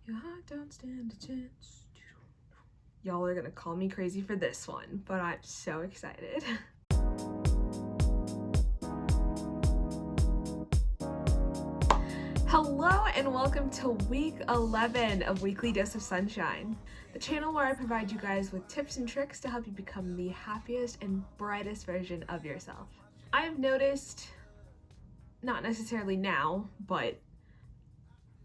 Your heart don't stand a chance. Y'all are gonna call me crazy for this one, but I'm so excited. Hello and welcome to week 11 of Weekly Dose of Sunshine, the channel where I provide you guys with tips and tricks to help you become the happiest and brightest version of yourself. I have noticed, not necessarily now, but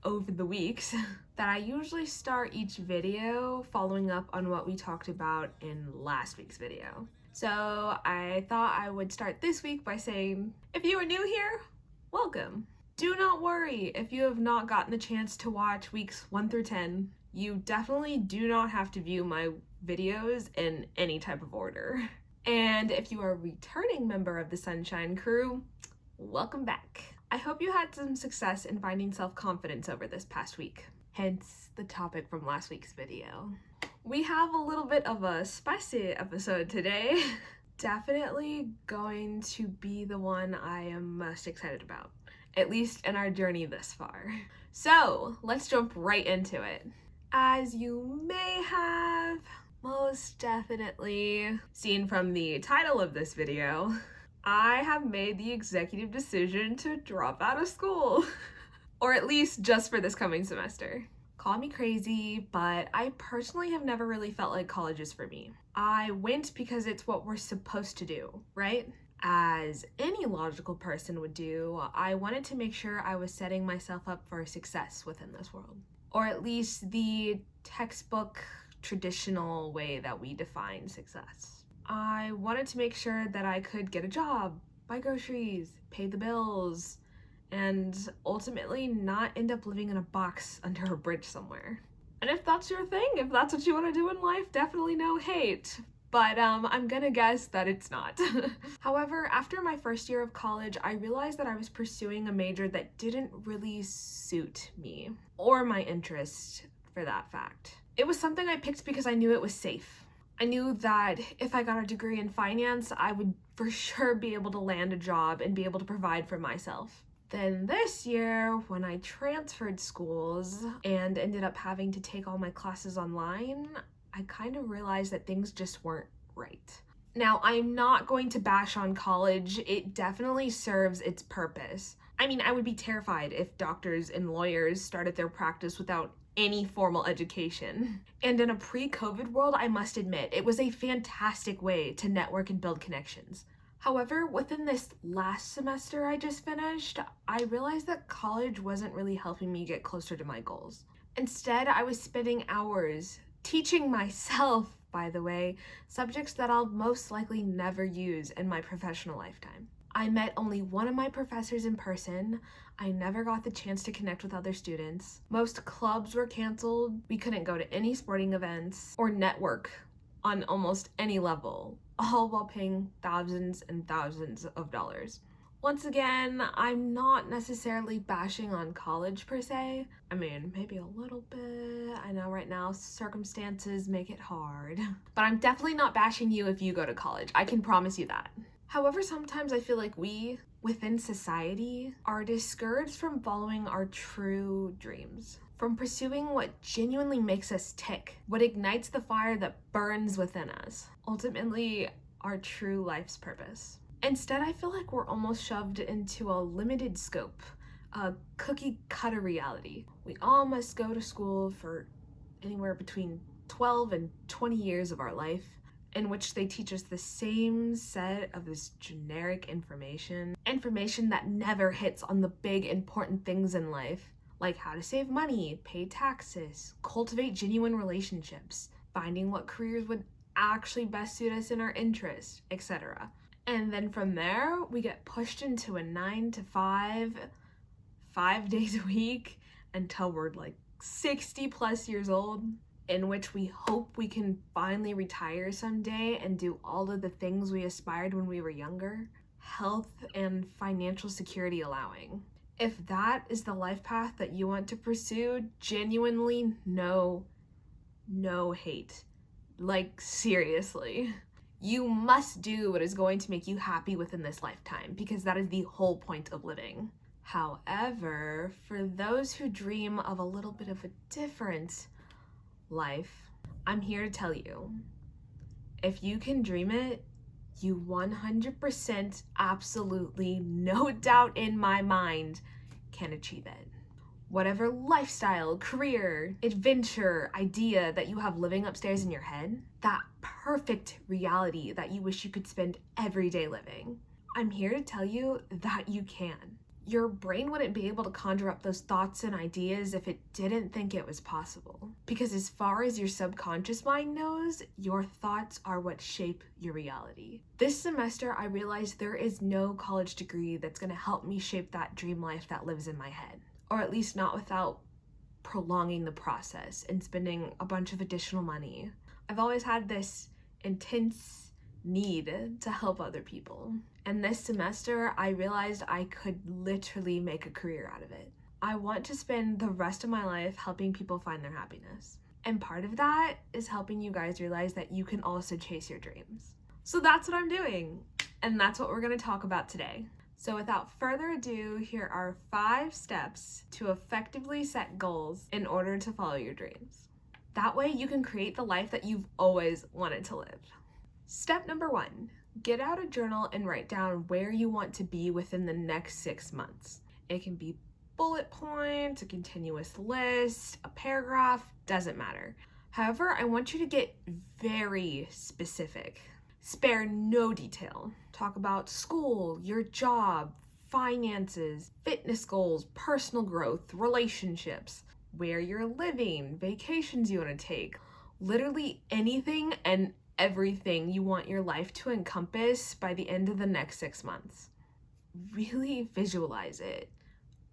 over the weeks, that I usually start each video following up on what we talked about in last week's video. So I thought I would start this week by saying, if you are new here, welcome. Do not worry if you have not gotten the chance to watch weeks 1 through 10. You definitely do not have to view my videos in any type of order. And if you are a returning member of the Sunshine Crew, welcome back. I hope you had some success in finding self-confidence over this past week, hence the topic from last week's video. We have a little bit of a spicy episode today. Definitely going to be the one I am most excited about, at least in our journey this far. So let's jump right into it. As you may have most definitely seen from the title of this video, I have made the executive decision to drop out of school, or at least just for this coming semester. Call me crazy, but I personally have never really felt like college is for me. I went because it's what we're supposed to do, right? As any logical person would do, I wanted to make sure I was setting myself up for success within this world, or at least the textbook traditional way that we define success. I wanted to make sure that I could get a job, buy groceries, pay the bills, and ultimately not end up living in a box under a bridge somewhere. And if that's your thing, if that's what you want to do in life, definitely no hate. But I'm gonna guess that it's not. However, after my first year of college, I realized that I was pursuing a major that didn't really suit me, or my interest for that fact. It was something I picked because I knew it was safe. I knew that if I got a degree in finance, I would for sure be able to land a job and be able to provide for myself. Then this year, when I transferred schools and ended up having to take all my classes online, I kind of realized that things just weren't right. Now, I'm not going to bash on college. It definitely serves its purpose. I mean, I would be terrified if doctors and lawyers started their practice without any formal education. And in a pre-COVID world, I must admit, it was a fantastic way to network and build connections. However, within this last semester I just finished, I realized that college wasn't really helping me get closer to my goals. Instead, I was spending hours teaching myself, by the way, subjects that I'll most likely never use in my professional lifetime. I met only one of my professors in person. I never got the chance to connect with other students. Most clubs were canceled. We couldn't go to any sporting events or network on almost any level, all while paying thousands and thousands of dollars. Once again, I'm not necessarily bashing on college per se. I mean, maybe a little bit. I know right now circumstances make it hard. But I'm definitely not bashing you if you go to college. I can promise you that. However, sometimes I feel like we, within society, are discouraged from following our true dreams, from pursuing what genuinely makes us tick, what ignites the fire that burns within us, ultimately our true life's purpose. Instead, I feel like we're almost shoved into a limited scope, a cookie-cutter reality. We all must go to school for anywhere between 12 and 20 years of our life, in which they teach us the same set of this generic information that never hits on the big important things in life, like how to save money, pay taxes, cultivate genuine relationships, finding what careers would actually best suit us in our interests, etc. And then from there, we get pushed into a 9 to 5, 5 days a week until we're like 60 plus years old, in which we hope we can finally retire someday and do all of the things we aspired when we were younger, health and financial security allowing. If that is the life path that you want to pursue, genuinely no hate. Like, seriously. You must do what is going to make you happy within this lifetime, because that is the whole point of living. However, for those who dream of a little bit of a different life, I'm here to tell you, if you can dream it, you 100%, absolutely, no doubt in my mind, can achieve it. Whatever lifestyle, career, adventure, idea that you have living upstairs in your head, that perfect reality that you wish you could spend every day living, I'm here to tell you that you can. Your brain wouldn't be able to conjure up those thoughts and ideas if it didn't think it was possible. Because as far as your subconscious mind knows, your thoughts are what shape your reality. This semester, I realized there is no college degree that's going to help me shape that dream life that lives in my head. Or at least not without prolonging the process and spending a bunch of additional money. I've always had this intense need to help other people. And this semester, I realized I could literally make a career out of it. I want to spend the rest of my life helping people find their happiness. And part of that is helping you guys realize that you can also chase your dreams. So that's what I'm doing. And that's what we're going to talk about today. So without further ado, here are 5 steps to effectively set goals in order to follow your dreams. That way you can create the life that you've always wanted to live. Step number 1, get out a journal and write down where you want to be within the next 6 months. It can be bullet points, a continuous list, a paragraph, doesn't matter. However, I want you to get very specific. Spare no detail. Talk about school, your job, finances, fitness goals, personal growth, relationships, where you're living, vacations you want to take, literally anything and everything you want your life to encompass by the end of the next 6 months. Really visualize it.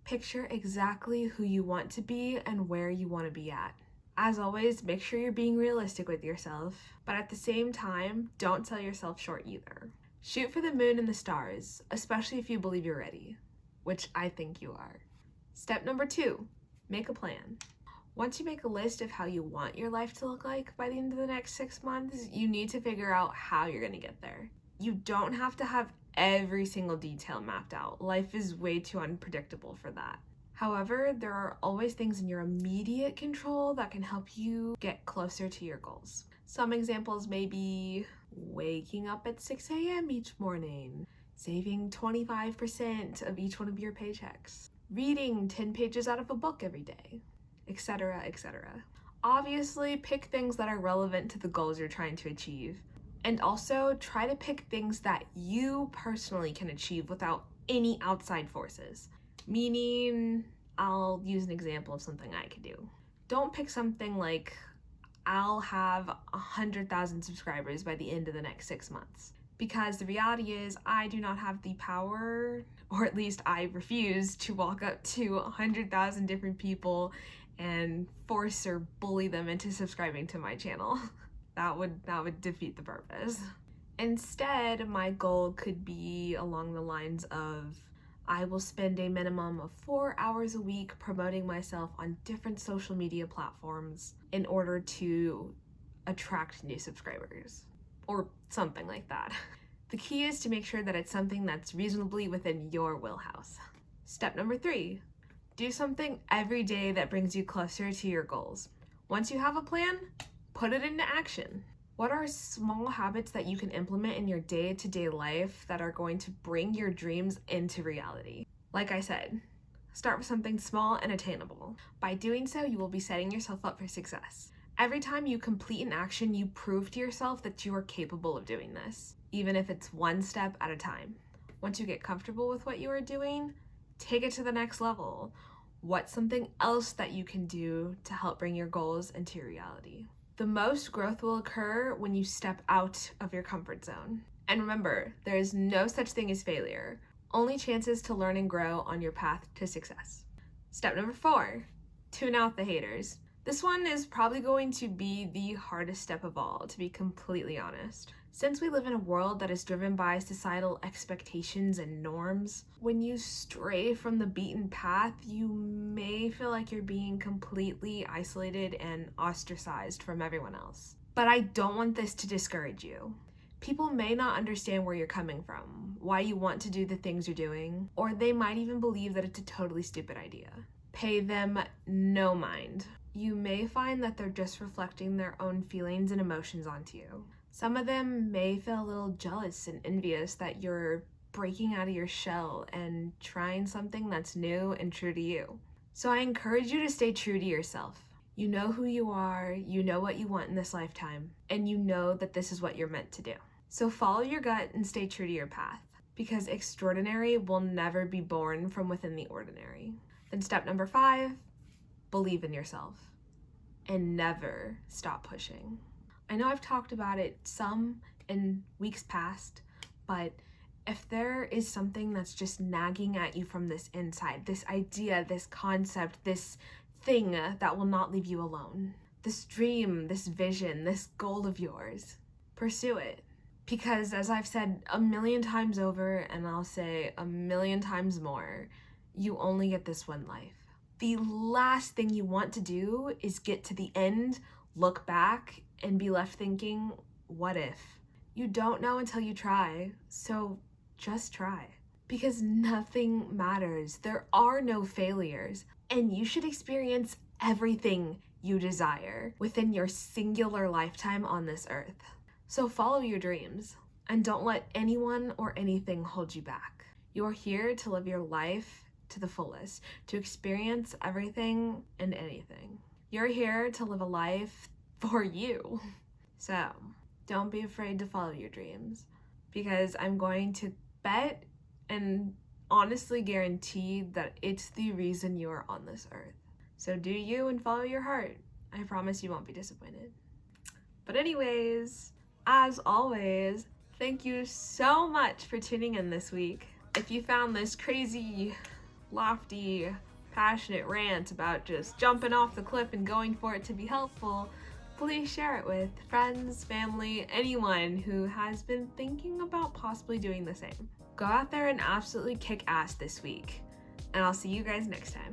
Picture exactly who you want to be and where you want to be at. As always, make sure you're being realistic with yourself, but at the same time, don't sell yourself short either. Shoot for the moon and the stars, especially if you believe you're ready, which I think you are. Step number 2, make a plan. Once you make a list of how you want your life to look like by the end of the next 6 months, you need to figure out how you're going to get there. You don't have to have every single detail mapped out. Life is way too unpredictable for that. However, there are always things in your immediate control that can help you get closer to your goals. Some examples may be waking up at 6 a.m. each morning, saving 25% of each one of your paychecks, reading 10 pages out of a book every day, etc., etc. Obviously, pick things that are relevant to the goals you're trying to achieve. And also, try to pick things that you personally can achieve without any outside forces. Meaning, I'll use an example of something I could do. Don't pick something like, I'll have 100,000 subscribers by the end of the next 6 months. Because the reality is, I do not have the power, or at least I refuse to walk up to 100,000 different people and force or bully them into subscribing to my channel. That would defeat the purpose. Instead, my goal could be along the lines of, I will spend a minimum of 4 hours a week promoting myself on different social media platforms in order to attract new subscribers, or something like that. The key is to make sure that it's something that's reasonably within your wheelhouse. Step number 3, do something every day that brings you closer to your goals. Once you have a plan, put it into action. What are small habits that you can implement in your day-to-day life that are going to bring your dreams into reality? Like I said, start with something small and attainable. By doing so, you will be setting yourself up for success. Every time you complete an action, you prove to yourself that you are capable of doing this, even if it's one step at a time. Once you get comfortable with what you are doing, take it to the next level. What's something else that you can do to help bring your goals into your reality? The most growth will occur when you step out of your comfort zone. And remember, there is no such thing as failure, only chances to learn and grow on your path to success. Step number 4, tune out the haters. This one is probably going to be the hardest step of all, to be completely honest. Since we live in a world that is driven by societal expectations and norms, when you stray from the beaten path, you may feel like you're being completely isolated and ostracized from everyone else. But I don't want this to discourage you. People may not understand where you're coming from, why you want to do the things you're doing, or they might even believe that it's a totally stupid idea. Pay them no mind. You may find that they're just reflecting their own feelings and emotions onto you. Some of them may feel a little jealous and envious that you're breaking out of your shell and trying something that's new and true to you. So I encourage you to stay true to yourself. You know who you are, you know what you want in this lifetime, and you know that this is what you're meant to do. So follow your gut and stay true to your path, because extraordinary will never be born from within the ordinary. Then step number 5, believe in yourself and never stop pushing. I know I've talked about it some in weeks past, but if there is something that's just nagging at you from this inside, this idea, this concept, this thing that will not leave you alone, this dream, this vision, this goal of yours, pursue it. Because as I've said a million times over, and I'll say a million times more, you only get this one life. The last thing you want to do is get to the end, look back, and be left thinking, what if? You don't know until you try, so just try. Because nothing matters. There are no failures, and you should experience everything you desire within your singular lifetime on this earth. So follow your dreams, and don't let anyone or anything hold you back. You're here to live your life to the fullest, to experience everything and anything. You're here to live a life for you. So don't be afraid to follow your dreams, because I'm going to bet and honestly guarantee that it's the reason you are on this earth. So do you and follow your heart. I promise you won't be disappointed. But anyways, as always, thank you so much for tuning in this week. If you found this crazy, lofty, passionate rant about just jumping off the cliff and going for it to be helpful, please share it with friends, family, anyone who has been thinking about possibly doing the same. Go out there and absolutely kick ass this week, and I'll see you guys next time.